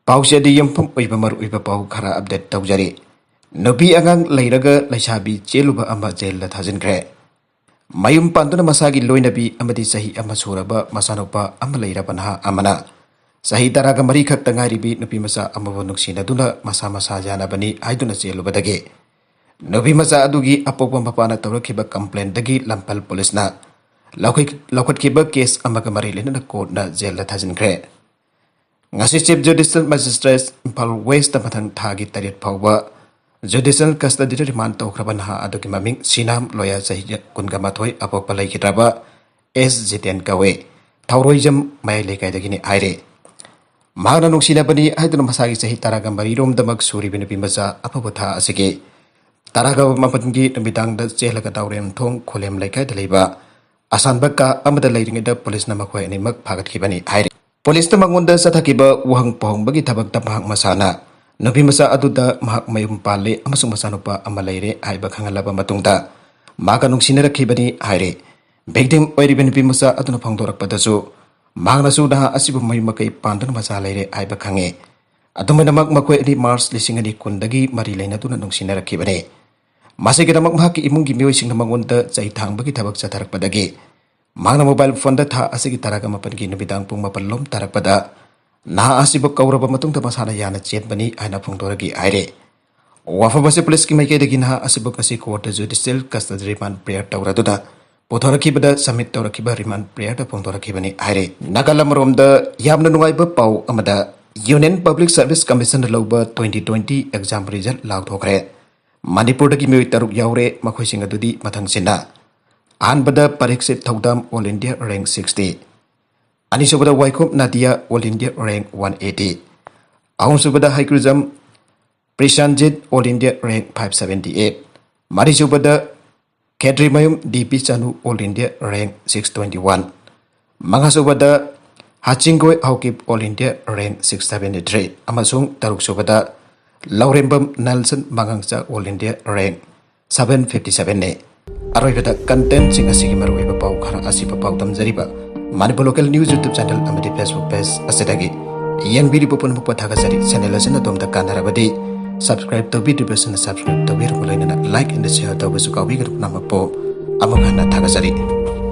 Pausedi yumphum oiba maru oiba pau khara update tawjari. Nupi angang leiraga leisabi cheluba ama jail la thajinkre. Mayum panduna masagi loinabi amadi sahi ama suraba masanopa ama leirabana amana. Sahi taraga mari khak tangaribi nupi masa amabu nuksina duna masa masa janabani aiduna chelubadage. Nupi masa adugi apokwa mapana tawrakhiba complaint dagi lampal police na. Laukhatkiba case amaga mari lena court na jail la thajinkre. Ngasi Chief Judicial Magistrate Impal West matang thagi tarit phawba Judicial Custody Remand tawkhraban ha aduki maming sinam loya sahi kungamathoi apokpa laikhitraba S Jiten kawe thauroijam mai lekai dagini aire magna nungsinabani haiduna masagi sahi taraga marirom damak suri binupi maza apabotha asige taraga mapangi nubitang da chelaga tawrem thong kholem lekai dalaiba asanbaka amada leiringeda police na makhoi animak phagatkhibani aire Polis na mangunda sa takiba wahang pohong bagi tabag tapahang masana. Nupi masa aduda mahak mayum pale amasung masano pa amalayre ay bakhangalaba matungda. Maka nung sinarakiba ni ayre. Victim oiri binipi masa aduna pangdorak padaso. Magna su daha asibu mayum makay pandan masalayre ay bakhange. Aduma namak makway ni Mars lising ni kundagi marilay na tuna nung sinarakiba ni. Masay namak mahaki imong gimiyoy sing na mangunda sa itang bagi tabag sa tarak padagi. Magna mobile phone da tha asigi taraga mapangi nubidang pung mapalom tarakpada na asibu kauraba matung tamasana yana chet bani aina phungdoragi aire wafa base police ki maike degi na asibu kasi court judicial custody remand prayer tawraduda pothoraki bada submit tawraki ba remand prayer da phungdoraki bani aire nagalam romda yamna nungai ba pau amada Union Public Service Commission lauba 2020 exam result laugthokre manipur dagi mioi taruk yaure makhoi singa dudi mathang sina Anbada Pariksit Thaudam All India Rank 60. Anisubada Waikum Nadia All India Rank 180. Ahumsubada Haikrizam Prishanjit All India Rank 578. Marisubada Kedrimayum DP Chanu All India Rank 621. Mangasubada Hachingoi Haukip All India Rank 673. Amasung Taruksubada Laurembam Nelson Mangangsa All India Rank 757 ne. Aroibada content sing asigi maruiba pau khara asiba pau tamjariba Manipur local news YouTube channel amadi Facebook page asedagi yang biri popon mupathaga sari channel asena domda kanarabadi subscribe to video person subscribe to bir mulaina like and share to busu kawi grup namapo amagana thaga sari